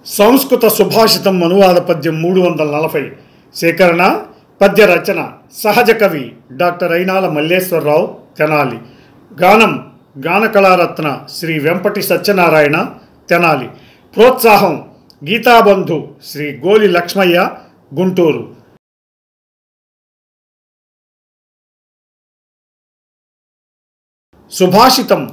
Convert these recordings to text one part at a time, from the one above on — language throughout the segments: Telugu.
సంస్కృత సుభాషితం అనువాద పద్యం 340 సేకరణ పద్య రచన సహజ కవి డాక్టర్ అయినాల మల్లేశ్వరరావు తెనాలి. గానం గాన కళారత్న శ్రీ వెంపటి సత్యనారాయణ తెనాలి. ప్రోత్సాహం గీతాబంధు శ్రీ గోలి లక్ష్మయ్య గుంటూరు. సుభాషితం.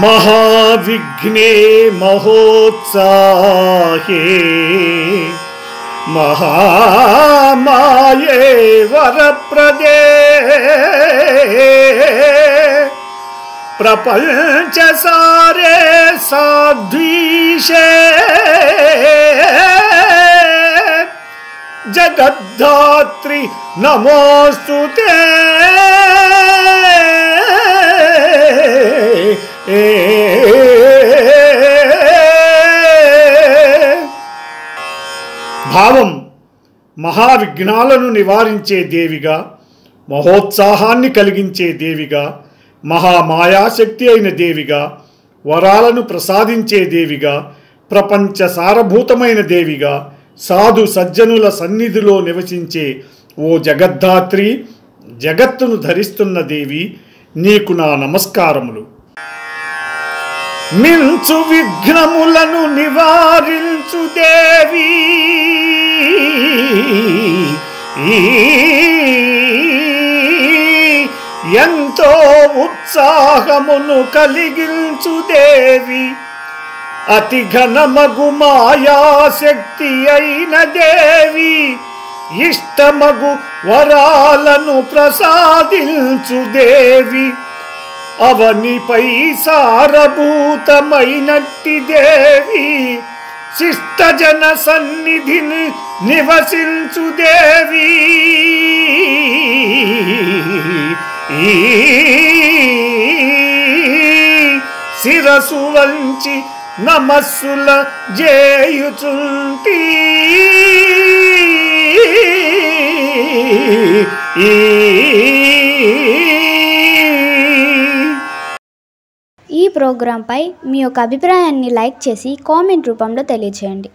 महाविघ्ने महोत्साहे महामाये वरप्रदे प्रपंचसारे साध्वीशे जगद्धात्री नमोस्तुते భావం మహావిఘ్నాలను నివారించే దేవిగా, మహోత్సాహాన్ని కలిగించే దేవిగా, మహామాయాశక్తి అయిన దేవిగా, వరాలను ప్రసాదించే దేవిగా, ప్రపంచ సారభూతమైన దేవిగా, సాధు సజ్జనుల సన్నిధిలో నివసించే ఓ జగద్ధాత్రి, జగత్తును ధరిస్తున్న దేవి, నీకు నా నమస్కారములు. మించు విఘ్నములను నివారించు దేవి, ఎంతో ఉత్సాహమును కలిగించు దేవి, అతి ఘనమగు మాయాశక్తి అయిన దేవి, ఇష్టమగు వరాలను ప్రసాదించు దేవి, అవనిపై సారభూతమైనట్టి దేవి, శిష్టజన సన్నిధిని నివసించు దేవి, శిరసు వంచి నమస్సుల జేయుచుంటి ఈ ప్రోగ్రాంపై మీ యొక్క అభిప్రాయాన్ని లైక్ చేసి కామెంట్ రూపంలో తెలియజేయండి.